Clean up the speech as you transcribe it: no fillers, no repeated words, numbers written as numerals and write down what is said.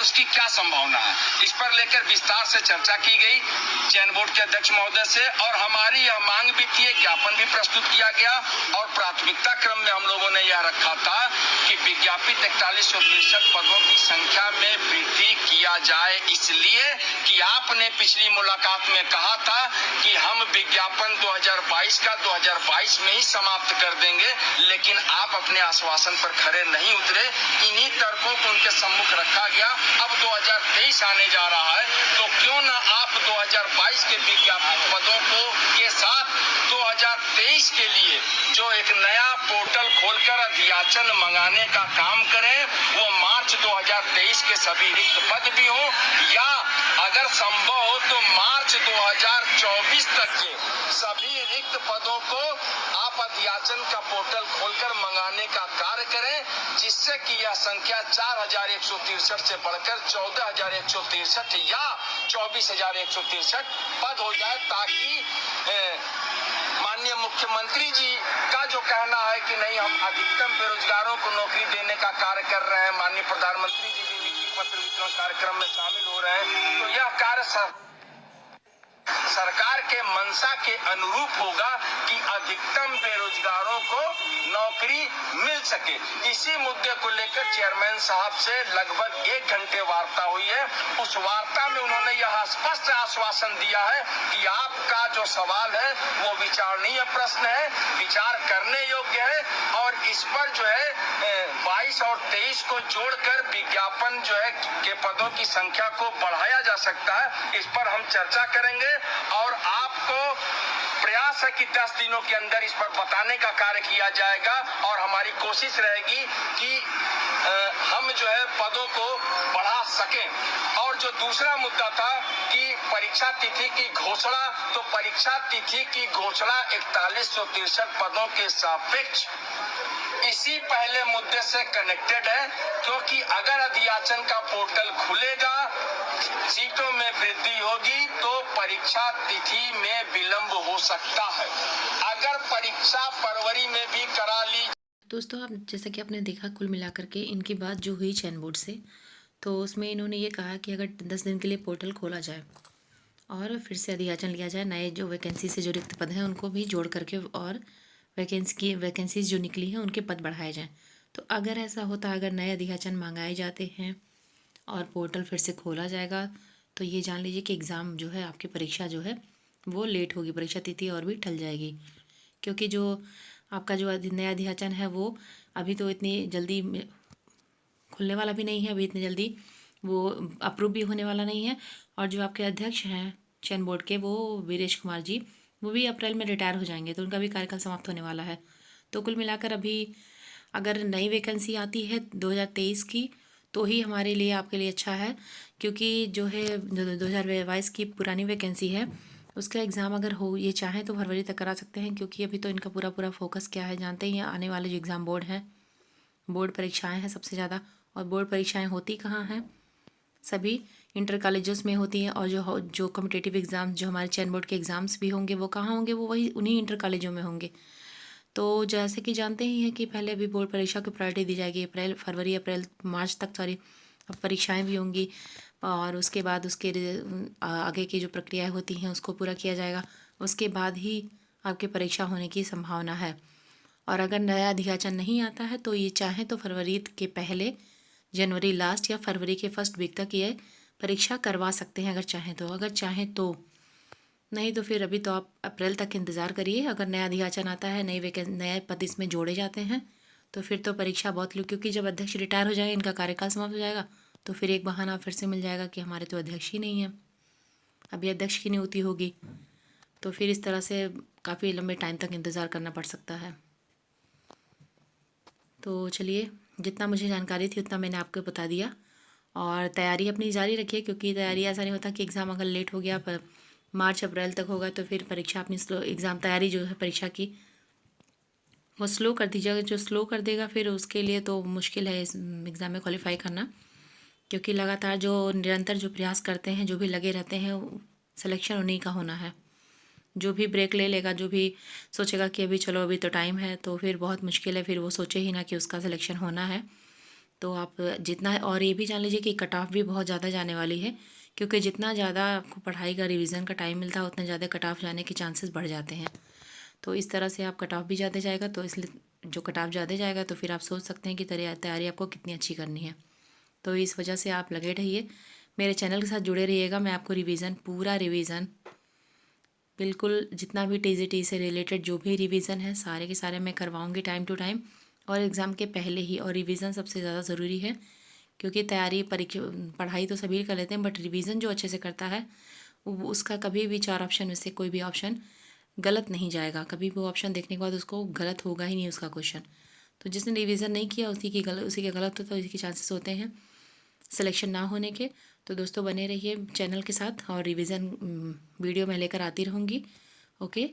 और उसकी क्या संभावना है, इस पर लेकर विस्तार से चर्चा की गई चयन बोर्ड के अध्यक्ष महोदय से। और हमारी यह मांग भी थी, ज्ञापन भी प्रस्तुत किया गया और प्राथमिकता क्रम में हम लोगों ने यह रखा था कि विज्ञापित 4163 पदों की संख्या में वृद्धि किया जाए, इसलिए कि आपने पिछली मुलाकात में कहा था कि हम विज्ञापन 2022 का 2022 में ही समाप्त कर देंगे, लेकिन आप अपने आश्वासन पर खरे नहीं उतरे। इन्हीं तर्कों को उनके सम्मुख रखा गया। अब 2023 आने जा रहा है, तो क्यों न आप 2022 के विज्ञापित पदों को के साथ 2023 के लिए जो एक नया पोर्टल खोलकर अध्याचन मंगाने का काम करें, वो मार्च 2023 के सभी रिक्त पद भी हो, या अगर संभव हो तो मार्च 2024 तक के सभी रिक्त पदों को आप अध्याचन का पोर्टल खोलकर मंगाने का कार्य करें, जिससे कि यह संख्या 4163 से बढ़कर 14163 या 24163 पद हो जाए, ताकि माननीय मुख्यमंत्री जी का जो कहना है कि नहीं, हम अधिकतम बेरोजगारों को नौकरी देने का कार्य कर रहे हैं, माननीय प्रधानमंत्री जी भी नियुक्ति पत्र वितरण कार्यक्रम में शामिल हो रहे हैं, तो यह कार्य सरकार के मंशा के अनुरूप होगा कि अधिकतम बेरोजगारों को नौकरी मिल सके। इसी मुद्दे को लेकर चेयरमैन साहब से लगभग 1 घंटे वार्ता हुई है। उस वार्ता में उन्होंने यह स्पष्ट आश्वासन दिया है कि आपका जो सवाल है वो विचारणीय प्रश्न है, विचार करने योग्य है, और इस पर जो है 22 और 23 को जोड़कर विज्ञापन जो है के पदों की संख्या को बढ़ाया जा सकता है। इस पर हम चर्चा करेंगे और आपको प्रयास है कि 10 दिनों के अंदर इस पर बताने का कार्य किया जाएगा, और हमारी कोशिश रहेगी कि हम जो है पदों को बढ़ा सकें। और जो दूसरा मुद्दा था कि परीक्षा तिथि की घोषणा, तो परीक्षा तिथि की घोषणा 4163 पदों के सापेक्ष इसी पहले मुद्दे से कनेक्टेड है, क्योंकि अगर अध्याचन का पोर्टल खुलेगा, सीटों में वृद्धि होगी, तो परीक्षा तिथि में विलंब हो सकता है। अगर परीक्षा फरवरी में भी करा ली। दोस्तों, आप जैसा कि आपने देखा, कुल मिलाकर के इनकी बात जो हुई चयन बोर्ड से, तो उसमें इन्होंने ये कहा कि अगर 10 दिन के लिए पोर्टल खोला जाए और फिर से अध्याचन लिया जाए, नए जो वैकेंसी से जो रिक्त पद हैं उनको भी जोड़ करके, और वैकेंसीज जो निकली हैं उनके पद बढ़ाए जाएं। तो अगर ऐसा होता, अगर नए अध्याचन मंगाए जाते हैं और पोर्टल फिर से खोला जाएगा, तो ये जान लीजिए कि एग्ज़ाम जो है, आपकी परीक्षा जो है वो लेट होगी, परीक्षा तिथि और भी टल जाएगी। क्योंकि जो आपका जो नया अध्याचन है वो अभी तो इतनी जल्दी खुलने वाला भी नहीं है, अभी इतनी जल्दी वो अप्रूव भी होने वाला नहीं है। और जो आपके अध्यक्ष हैं चयन बोर्ड के, वो वीरेश कुमार जी, वो भी अप्रैल में रिटायर हो जाएंगे, तो उनका भी कार्यकाल समाप्त होने वाला है। तो कुल मिलाकर अभी अगर नई वैकेंसी आती है 2023 की, तो ही हमारे लिए, आपके लिए अच्छा है, क्योंकि जो है 2022 की पुरानी वैकेंसी है, उसका एग्ज़ाम अगर हो ये चाहें तो फरवरी तक करा सकते हैं। क्योंकि अभी तो इनका पूरा फोकस क्या है जानते ही हैं, आने वाले जो एग्ज़ाम बोर्ड हैं, बोर्ड परीक्षाएं हैं सबसे ज़्यादा। और बोर्ड परीक्षाएं होती कहाँ हैं? सभी इंटर कॉलेजेस में होती हैं। और जो कॉम्पिटिटिव एग्ज़ाम्स, जो हमारे चयन बोर्ड के एग्ज़ाम्स भी होंगे, वो कहाँ होंगे? वो वही उन्हीं इंटर कॉलेजों में होंगे। तो जैसे कि जानते ही हैं कि पहले अभी बोर्ड परीक्षा को प्रायोरिटी दी जाएगी, अप्रैल मार्च तक सारी परीक्षाएं भी होंगी, और उसके बाद उसके आगे की जो प्रक्रियाएं होती हैं उसको पूरा किया जाएगा। उसके बाद ही आपकी परीक्षा होने की संभावना है। और अगर नया अध्याचन नहीं आता है, तो ये चाहें तो फरवरी के पहले, जनवरी लास्ट या फरवरी के फर्स्ट वीक तक ये परीक्षा करवा सकते हैं, अगर चाहें तो। नहीं तो फिर अभी तो आप अप्रैल तक इंतज़ार करिए। अगर नया अध्याचन आता है, नए पद इसमें जोड़े जाते हैं, तो फिर तो परीक्षा बहुत क्योंकि जब अध्यक्ष रिटायर हो जाएंगे, इनका कार्यकाल समाप्त हो जाएगा, तो फिर एक बहाना फिर से मिल जाएगा कि हमारे तो अध्यक्ष ही नहीं है, अभी अध्यक्ष की नियुक्ति होगी। तो फिर इस तरह से काफ़ी लंबे टाइम तक इंतज़ार करना पड़ सकता है। तो चलिए, जितना मुझे जानकारी थी उतना मैंने आपको बता दिया, और तैयारी अपनी जारी रखिए, क्योंकि तैयारी ऐसा नहीं होता कि एग्ज़ाम अगर लेट हो गया, पर मार्च अप्रैल तक होगा, तो फिर परीक्षा अपनी एग्ज़ाम तैयारी जो है परीक्षा की, वो स्लो कर दीजिएगा। जो स्लो कर देगा फिर उसके लिए तो मुश्किल है इस एग्ज़ाम में क्वालिफाई करना, क्योंकि लगातार जो निरंतर जो प्रयास करते हैं, जो भी लगे रहते हैं, सिलेक्शन उन्हीं का होना है। जो भी ब्रेक ले लेगा, जो भी सोचेगा कि अभी चलो अभी तो टाइम है, तो फिर बहुत मुश्किल है, फिर वो सोचे ही ना कि उसका सिलेक्शन होना है। तो आप जितना, और ये भी जान लीजिए कि कट ऑफ भी बहुत ज़्यादा जाने वाली है, क्योंकि जितना ज़्यादा आपको पढ़ाई का रिवीजन का टाइम मिलता है उतना ज़्यादा कट ऑफ जाने के चांसेस बढ़ जाते हैं। तो इस तरह से आप कट ऑफ भी ज़्यादा जाएगा, तो इसलिए जो कट ऑफ ज़्यादा जाएगा तो फिर आप सोच सकते हैं कि तैयारी आपको कितनी अच्छी करनी है। तो इस वजह से आप लगे रहिए, मेरे चैनल के साथ जुड़े रहिएगा। मैं आपको पूरा रिवीजन बिल्कुल जितना भी TGT से रिलेटेड जो भी रिवीजन है सारे के सारे मैं करवाऊँगी टाइम टू टाइम, और एग्ज़ाम के पहले ही। और रिवीजन सबसे ज़्यादा ज़रूरी है, क्योंकि पढ़ाई तो सभी कर लेते हैं, बट रिवीजन जो अच्छे से करता है उसका कभी भी 4 ऑप्शन में से कोई भी ऑप्शन गलत नहीं जाएगा। कभी वो ऑप्शन देखने के बाद उसको गलत होगा ही नहीं उसका क्वेश्चन। तो जिसने रिवीजन नहीं किया उसी के गलत होता है, उसी के चांसेस होते हैं सिलेक्शन ना होने के। तो दोस्तों बने रहिए चैनल के साथ, और रिवीजन वीडियो मैं लेकर आती रहूँगी। ओके।